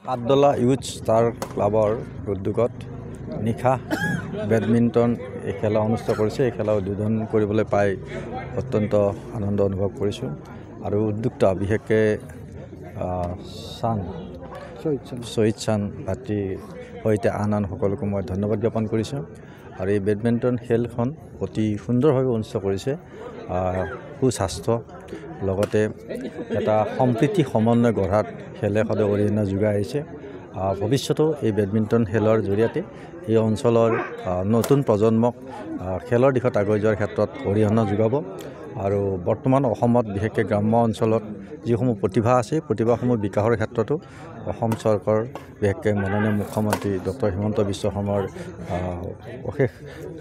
Satdola youth star ক্লাবৰ উদ্যোগত নিশা badminton এই খেলা অনুষ্ঠিত কৰিছে। এই খেলা উদ্বোধন কৰিবলৈ পাই অত্যন্ত আনন্দ অনুভৱ কৰিছোঁ আৰু উদ্যোক্তা বিশেষকৈ শহীদ চান ভাতৃৰ সৈতে আন সকলোকে মই ধন্যবাদ জ্ঞাপন কৰিছোঁ। আৰু এই বেডমিণ্টন খেলখন অতি সুন্দৰভাৱে অনুষ্ঠিত কৰিছে। সুস্বাস্থ্য লগতে এটা সম্প্ৰীতি সমন্বয় গঢ়াত খেলে সদায় অৰিহণা যোগাই আহিছে। ভৱিষ্যতেও এই বেডমিণ্টন খেলৰ জৰিয়তে এই অঞ্চলৰ নতুন প্ৰজন্মক খেলৰ দিশত আগুৱাই যোৱাৰ ক্ষেত্ৰত অৰিহণা যোগাব। আৰু বৰ্তমান অসমত বিশেষকৈ গ্ৰাম্য অঞ্চলত যিসমূহ প্ৰতিভা আছে প্ৰতিভাসমূহ বিকাশৰ ক্ষেত্ৰতো অসম চৰকাৰ বিশেষকৈ মাননীয় মুখ্যমন্ত্ৰী ডক্টৰ হিমন্ত বিশ্ব শৰ্মাৰ অশেষ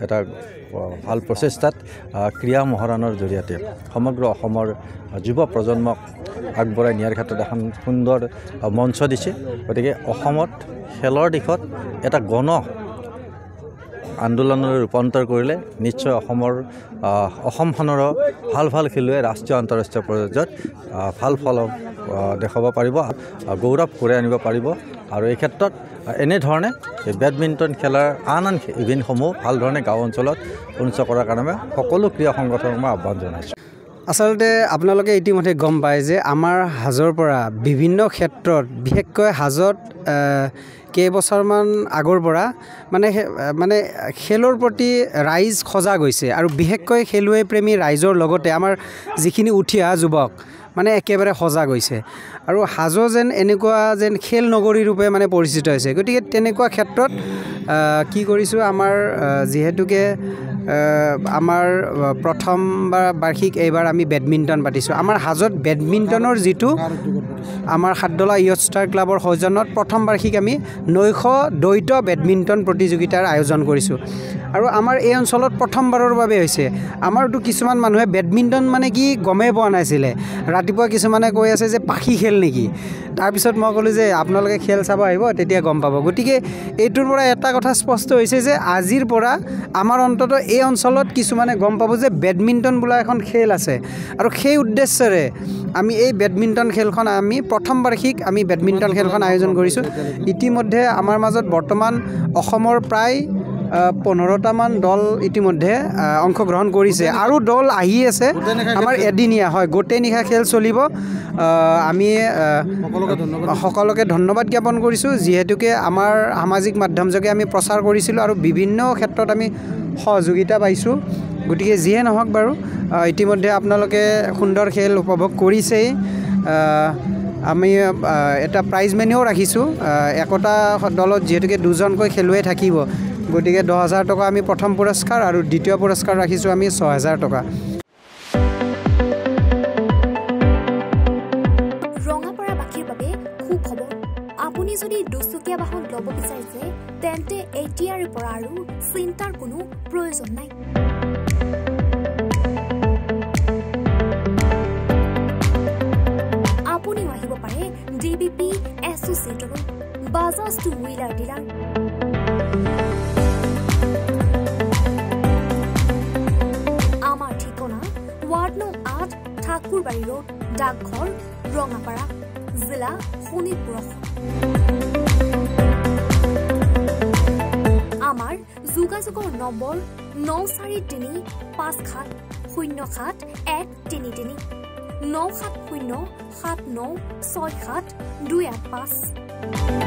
এটা ভাল প্ৰচেষ্টাত ক্ৰীড়া মহাৰণৰ জৰিয়তে সমগ্ৰ অসমৰ যুৱ প্ৰজন্মক আগবঢ়াই নিয়াৰ ক্ষেত্ৰত এখন সুন্দৰ মঞ্চ দিছে। গতিকে অসমত খেলৰ দিশত এটা গণ আন্দোলনলৈ ৰূপান্তৰ কৰিলে নিশ্চয় অসমখনৰো ভাল খেলুৱৈ ৰাষ্ট্ৰীয় আন্তঃৰাষ্ট্ৰীয় পৰ্যায়ত ভাল ফল দেখাব পাৰিব, গৌৰৱ কঢ়িয়াই আনিব পাৰিব। আৰু এই ক্ষেত্ৰত এনেধৰণে বেডমিণ্টন খেলাৰ আন ইভেণ্টসমূহ ভাল ধৰণে গাঁও অঞ্চলত অনুষ্ঠিত কৰাৰ কাৰণে সকলো ক্ৰীড়া সংগঠনক মই আহ্বান জনাইছোঁ। আচলতে আপোনালোকে ইতিমধ্যে গম পায় যে আমাৰ হাজোৰ পৰা বিভিন্ন ক্ষেত্ৰত বিশেষকৈ হাজোত কেইবছৰমান আগৰ পৰা মানে খেলৰ প্ৰতি ৰাইজ সজাগ হৈছে আৰু বিশেষকৈ খেলুৱৈ প্ৰেমী ৰাইজৰ লগতে আমাৰ যিখিনি উঠি অহা যুৱক মানে একেবাৰে সজাগ হৈছে আৰু হাজো যেন এনেকুৱা যেন খেল নগৰী ৰূপে মানে পৰিচিত হৈছে। গতিকে তেনেকুৱা ক্ষেত্ৰত কি কৰিছোঁ, আমাৰ যিহেতুকে আমাৰ প্ৰথমবাৰ বাৰ্ষিক এইবাৰ আমি বেডমিণ্টন পাতিছোঁ। আমাৰ হাজোত বেডমিণ্টনৰ যিটো আমাৰ সাতদলা ইয়থ ষ্টাৰ ক্লাবৰ সৌজন্যত প্ৰথম বাৰ্ষিক আমি নৈশ দ্বৈত বেডমিণ্টন প্ৰতিযোগিতাৰ আয়োজন কৰিছোঁ। আৰু আমাৰ এই অঞ্চলত প্ৰথমবাৰৰ বাবে হৈছে। আমাৰতো কিছুমান মানুহে বেডমিণ্টন মানে কি গমেই পোৱা নাছিলে। ৰাতিপুৱা কিছুমানে কৈ আছে যে পাখি খেল নেকি। তাৰপিছত মই ক'লোঁ যে আপোনালোকে খেল চাব আহিব তেতিয়া গম পাব। গতিকে এইটোৰ পৰা এটা কথা স্পষ্ট হৈছে যে আজিৰ পৰা আমাৰ অন্তত এই অঞ্চলত কিছুমানে গম পাব যে বেডমিণ্টন বোলা এখন খেল আছে। আৰু সেই উদ্দেশ্যৰে আমি এই বেডমিণ্টন খেলখন আমি প্ৰথম বাৰ্ষিক আমি বেডমিণ্টন খেলখন আয়োজন কৰিছোঁ। ইতিমধ্যে আমাৰ মাজত বৰ্তমান অসমৰ প্ৰায় 15টামান দল ইতিমধ্যে অংশগ্ৰহণ কৰিছে আৰু দল আহি আছে। আমাৰ এদিনীয়া হয়, গোটেই নিশা খেল চলিব। আমি সকলোকে ধন্যবাদ জ্ঞাপন কৰিছোঁ যিহেতুকে আমাৰ সামাজিক মাধ্যমযোগে আমি প্ৰচাৰ কৰিছিলোঁ আৰু বিভিন্ন ক্ষেত্ৰত আমি সহযোগিতা পাইছোঁ। গতিকে যিয়ে নহওক বাৰু ইতিমধ্যে আপোনালোকে সুন্দৰ খেল উপভোগ কৰিছেই। আমি এটা প্ৰাইজ মানিও ৰাখিছোঁ। একোটা দলত যিহেতুকে দুজনকৈ খেলুৱৈ থাকিব গতিকে 10,000 টকা আমি প্ৰথম পুৰস্কাৰ আৰু দ্বিতীয় পুৰস্কাৰ ৰাখিছোঁ আমি 6,000 টকা। ৰঙাপাৰাবাসীৰ বাবে সুখবৰ। আপুনি যদি দুচকীয়া বাহন ল'ব বিচাৰিছে তেন্তে এতিয়াৰে পৰা আৰু চিন্তাৰ কোনো প্ৰয়োজন নাই। আপুনিও আহিব পাৰে DBP এছ'চিয়েটৰ বাজাজ টু হুইলাৰ ডিলাৰ। আমাৰ ঠিকনা ৱাৰ্ড নং 8 ঠাকুৰবাৰী ৰোড, ডাকঘৰ, ৰঙাপাৰা, জিলা শোণিতপুৰ। আমাৰ যোগাযোগৰ নম্বৰ 9435707133 9707967285285।